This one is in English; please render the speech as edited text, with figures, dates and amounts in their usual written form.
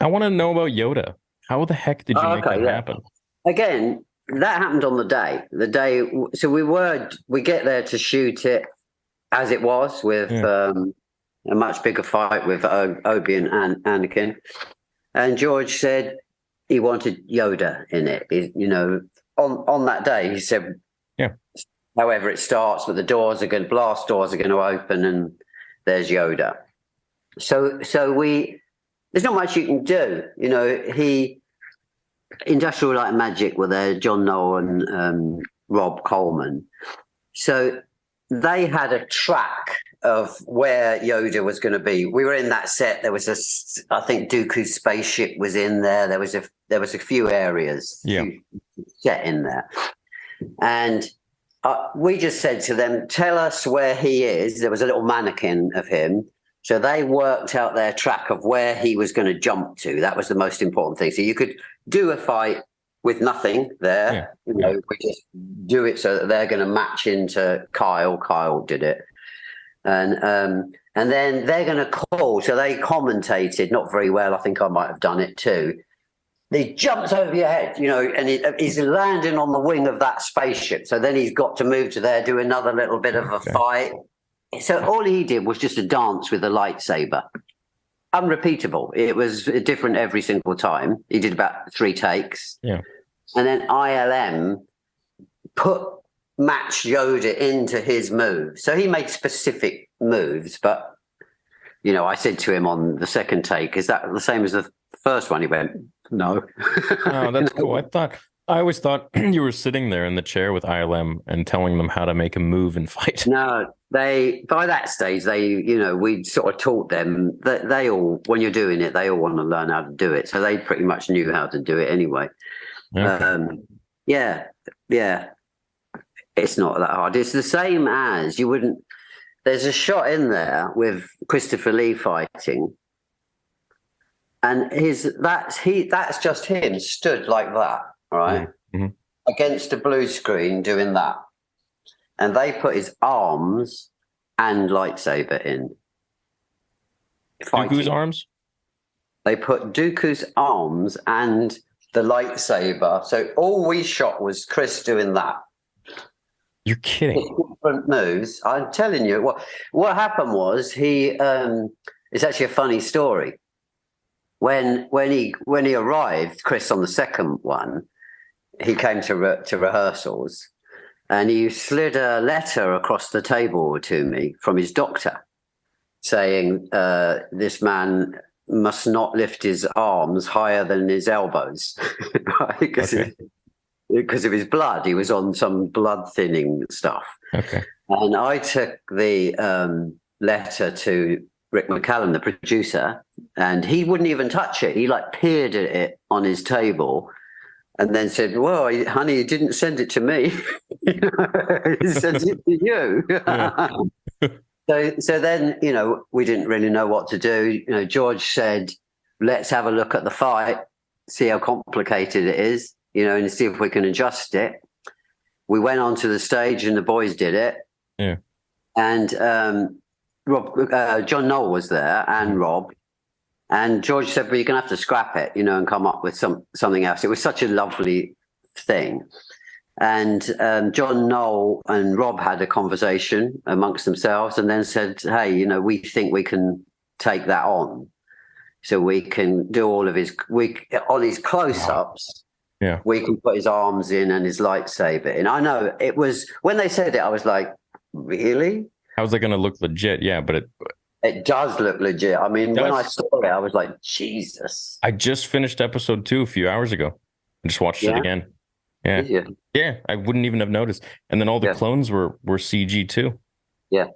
I want to know about Yoda. How the heck did you make Okay, that yeah. happen? Again, that happened on the day. So we get there to shoot it as it was with Yeah. a much bigger fight with Obi and Anakin. And George said he wanted Yoda in it. On that day, he said, Yeah. however it starts, but the blast doors are going to open, and there's Yoda. So there's not much you can do. Industrial Light and Magic were there, John Noel and Rob Coleman. So they had a track of where Yoda was going to be. We were in that set. There was I think Dooku's spaceship was in there. There was a few areas set in there, and we just said to them, "Tell us where he is." There was a little mannequin of him. So they worked out their track of where he was going to jump to. That was the most important thing. So you could do a fight with nothing there. We just do it so that they're going to match into Kyle. Kyle did it. And then they're going to call. So they commentated, not very well. I think I might have done it too. He jumps over your head, and he's landing on the wing of that spaceship. So then he's got to move to there, do another little bit of a fight. So all he did was just a dance with a lightsaber. Unrepeatable. It was different every single time. He did about 3 takes. Yeah. And then ILM matched Yoda into his moves. So he made specific moves, but I said to him on the second take, "Is that the same as the first one?" He went, "No." Oh, that's cool. I always thought you were sitting there in the chair with ILM and telling them how to make a move and fight. No, by that stage, we sort of taught them that they all, when you're doing it, they all want to learn how to do it. So they pretty much knew how to do it anyway. Okay. Yeah. It's not that hard. It's the same as there's a shot in there with Christopher Lee fighting. And that's just him stood like that, right? Mm-hmm. Against a blue screen doing that. And they put his arms and lightsaber in. Dooku's arms? They put Dooku's arms and the lightsaber. So all we shot was Chris doing that. You're kidding. Different moves. I'm telling you. What happened was it's actually a funny story. When he arrived, Chris, on the second one, he came to rehearsals. And he slid a letter across the table to me from his doctor saying, this man must not lift his arms higher than his elbows, right? Because of his blood. He was on some blood thinning stuff. Okay. And I took the letter to Rick McCallum, the producer, and he wouldn't even touch it. He peered at it on his table and then said, "Well, honey, you didn't send it to me. He sent it to you." Yeah. So then, we didn't really know what to do. George said, "Let's have a look at the fight, see how complicated it is, and see if we can adjust it." We went onto the stage and the boys did it. Yeah. And John Noel was there and Rob. And George said, "Well, you're going to have to scrap it, and come up with something else." It was such a lovely thing. And John Noel and Rob had a conversation amongst themselves and then said, "Hey, we think we can take that on. So we can do all of on his close-ups, yeah, we can put his arms in and his lightsaber in." I know it was, when they said it, I was like, really? How's that going to look legit? Yeah, but it does look legit. I mean, when I saw it, I was like, Jesus. I just finished episode 2 a few hours ago. I just watched it again. Yeah. Yeah, I wouldn't even have noticed. And then all the clones were CG too. Yeah.